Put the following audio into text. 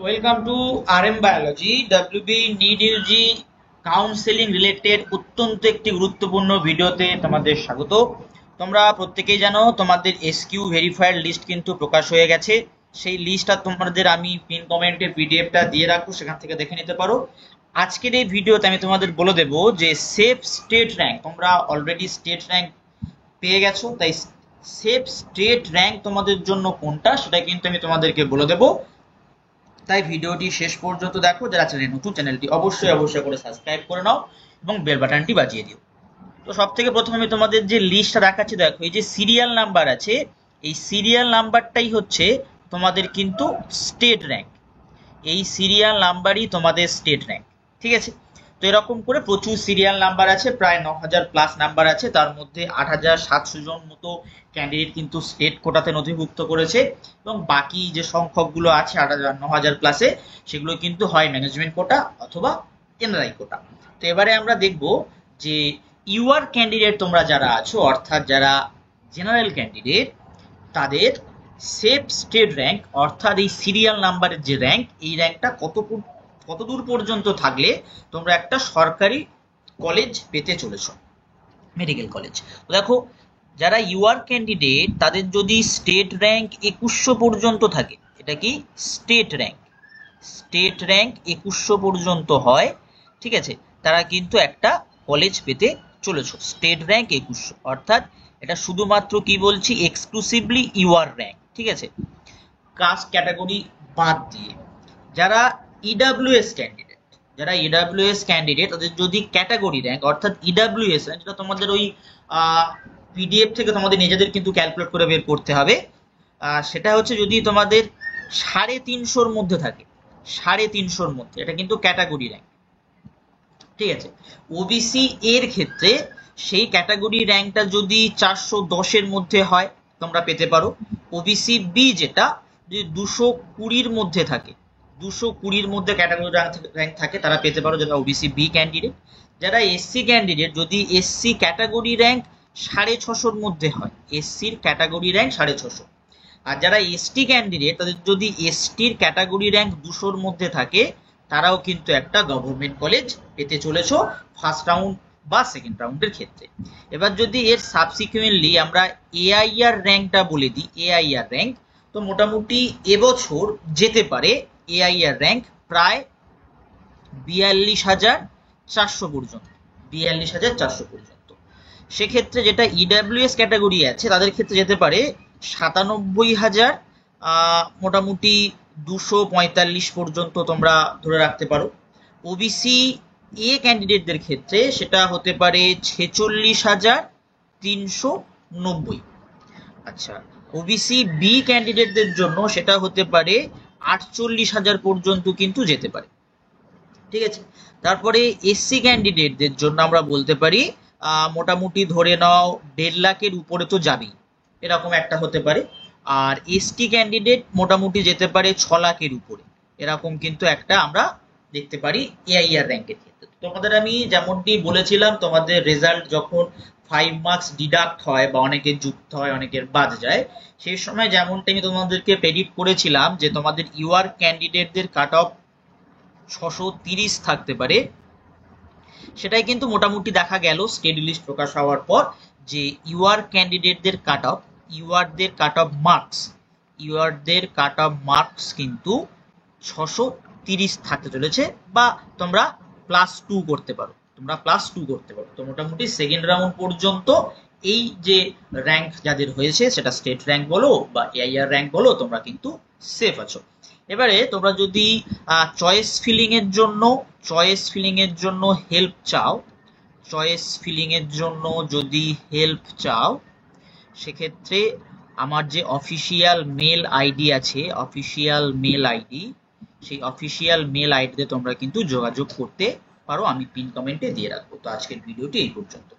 Welcome to RM biology WB NEET UG counselling related অত্যন্ত একটি গুরুত্বপূর্ণ ভিডিওতে তোমাদের স্বাগত। তোমরা প্রত্যেকেই জানো তোমাদের SQ ভেরিফাইড লিস্ট কিন্তু প্রকাশ হয়ে গেছে। সেই লিস্টটা তোমাদের আমি পিন কমেন্টে পিডিএফটা দিয়ে রাখবো, সেখান থেকে দেখে নিতে পারো। আজকের এই ভিডিওতে আমি তোমাদের বলে দেবো যে সেফ স্টেট র্যাঙ্ক, তোমরা অলরেডি স্টেট র্যাঙ্ক পেয়ে গেছো, তাই সেফ স্টেট র্যাঙ্ক তোমাদের জন্য কোনটা সেটা কিন্তু আমি তোমাদেরকে বলে দেবো। তাই ভিডিওটি শেষ পর্যন্ত দেখো। যারা চ্যানেল নতুন, চ্যানেলটি অবশ্যই করে সাবস্ক্রাইব করে নাও এবং বেল বাটনটি বাজিয়ে দিও। তো সব থেকে প্রথমে আমি তোমাদের যে লিস্টটা দেখাচ্ছি, দেখো এই যে সিরিয়াল নাম্বার আছে, এই সিরিয়াল নাম্বারটাই হচ্ছে তোমাদের কিন্তু স্টেট র্যাঙ্ক। এই সিরিয়াল নাম্বারই তোমাদের স্টেট র্যাঙ্ক, ঠিক আছে। তো এরকম করে প্রচুর সিরিয়াল নাম্বার আছে, প্রায় 9000 প্লাস নাম্বার আছে। তার মধ্যে 8700 জন মতো ক্যান্ডিডেট কিন্তু স্টেট কোটাতে নথিভুক্ত করেছে, এবং বাকি যে সংখ্যকগুলো আছে 9000 প্লাসে, সেগুলো কিন্তু হয় ম্যানেজমেন্ট কোটা অথবা এনআরআই কোটা। তো এবারে আমরা দেখব যে ইউআর ক্যান্ডিডেট তোমরা যারা আছো, অর্থাৎ যারা জেনারেল ক্যান্ডিডেট, তাদের সেফ স্টেট র্যাঙ্ক অর্থাৎ এই সিরিয়াল নাম্বারের যে র্যাঙ্ক, এই র্যাঙ্কটা কতদূর পর্যন্ত থাকলে তোমরা একটা সরকারি কলেজ পেতে চলেছ, মেডিকেল কলেজ। তো দেখো, যারা ইউআর ক্যান্ডিডেট তাদের যদি স্টেট র্যাঙ্ক 2100 পর্যন্ত থাকে, এটা কি স্টেট র্যাঙ্ক, স্টেট র্যাঙ্ক 2100 পর্যন্ত হয়, ঠিক আছে, তারা কিন্তু একটা কলেজ পেতে চলেছ। স্টেট র্যাঙ্ক 2100, অর্থাৎ এটা শুধুমাত্র কি বলছি, এক্সক্লুসিভলি ইউআর র্যাঙ্ক, ঠিক আছে, কাস্ট ক্যাটাগরি বাদ দিয়ে। যারা ইডাব্লিউএস ক্যান্ডিডেট, তাদের যদি ক্যাটাগরি র্যাঙ্ক অর্থাৎ ইডাব্লিউএস র্যাঙ্ক, যেটা তোমাদের ওই পিডিএফ থেকে তোমাদের নিজেদের কিন্তু ক্যালকুলেট করে বের করতে হবে, সেটা হচ্ছে যদি তোমাদের 350 মধ্যে থাকে, 350 মধ্যে, এটা কিন্তু ক্যাটাগরি র্যাঙ্ক, ঠিক আছে। ওবিসি এর ক্ষেত্রে সেই ক্যাটাগরি র্যাঙ্কটা যদি 410 মধ্যে হয়, তোমরা পেতে পারো। ওবিসি বি যেটা যদি 220 মধ্যে থাকে, 220 মধ্যে ক্যাটাগরি র্যাঙ্ক থাকে, তারা পেতে পারো, যারা ওবিসি বি ক্যান্ডিডেট। যারা এসসি ক্যান্ডিডেট, যদি এসসি ক্যাটাগরি র্যাঙ্ক 650 মধ্যে হয়, এসসির ক্যাটাগরি র্যাঙ্ক 650। আর যারা এসটি ক্যান্ডিডেট, তাদের যদি এসটির ক্যাটাগরি র্যাঙ্ক 200 মধ্যে থাকে, তারাও কিন্তু একটা গভর্নমেন্ট কলেজ পেতে চলেছ ফার্স্ট রাউন্ড বা সেকেন্ড রাউন্ডের ক্ষেত্রে। এবার যদি এর সাবসিকুয়েন্টলি আমরা এআইআর র্যাঙ্কটা বলে দিই, এআইআর র্যাঙ্ক, তো মোটামুটি এবছর যেতে পারে এআইআর র্যাঙ্ক প্রায় 42400 পর্যন্ত, 42400 পর্যন্ত। সেক্ষেত্রে যেটা ইডাব্লিউএস ক্যাটাগরি আছে, তাদের ক্ষেত্রে যেতে পারে 97000, মোটামুটি 245 পর্যন্ত তোমরা ধরে রাখতে পারো। ওবিসি এ ক্যান্ডিডেটদের ক্ষেত্রে সেটা হতে পারে 46390। আচ্ছা, ওবিসি বি ক্যান্ডিডেটদের জন্য সেটা হতে পারে 48000 পর্যন্ত কিন্তু যেতে পারে, ঠিক আছে। তারপরে এসসি ক্যান্ডিডেটদের জন্য আমরা বলতে পারি মোটামুটি ধরে নাও 1.5 লাখের উপরে তো যাবেই, এরকম একটা হতে পারে। আর এসটি ক্যান্ডিডেট মোটামুটি যেতে পারে 6 লাখের উপরে, এরকম কিন্তু একটা আমরা দেখতে পারি এআইআর র্যাঙ্কের ক্ষেত্রে। তোমাদের আমি যেমনটি বলেছিলাম, তোমাদের রেজাল্ট যখন 5 মার্কস ডিডাক্ট হয় বা অনেকের যুক্ত হয়, অনেকের বাদ যায়, সেই সময় যেমনটা আমি তোমাদেরকে প্রেডিক্ট করেছিলাম যে তোমাদের ইউআর ক্যান্ডিডেটদের কাট অফ 630 থাকতে পারে, সেটাই কিন্তু মোটামুটি দেখা গেল স্টেট লিস্ট প্রকাশ হওয়ার পর, যে ইউআর ক্যান্ডিডেটদের কাট অফ, ইউআরদের কাট অফ মার্কস কিন্তু 630 থাকতে চলেছে, বা তোমরা +2 করতে পারো, তো মোটামুটি সেকেন্ড রাউন্ড পর্যন্ত এই যে র্যাঙ্ক যাদের হয়েছে, সেটা স্টেট র্যাঙ্ক বলো বা এআইআর র্যাঙ্ক বলো, তোমরা কিন্তু সেফ আছো। এবারে তোমরা যদি চয়েস ফিলিং এর জন্য হেল্প চাও, সেক্ষেত্রে আমার যে অফিসিয়াল মেল আইডি আছে, সেই অফিসিয়াল মেল আইডিতে তোমরা কিন্তু যোগাযোগ করতে পারো, আমি পিন কমেন্টে দিয়ে রাখবো। তো আজকের ভিডিওটি এই পর্যন্ত।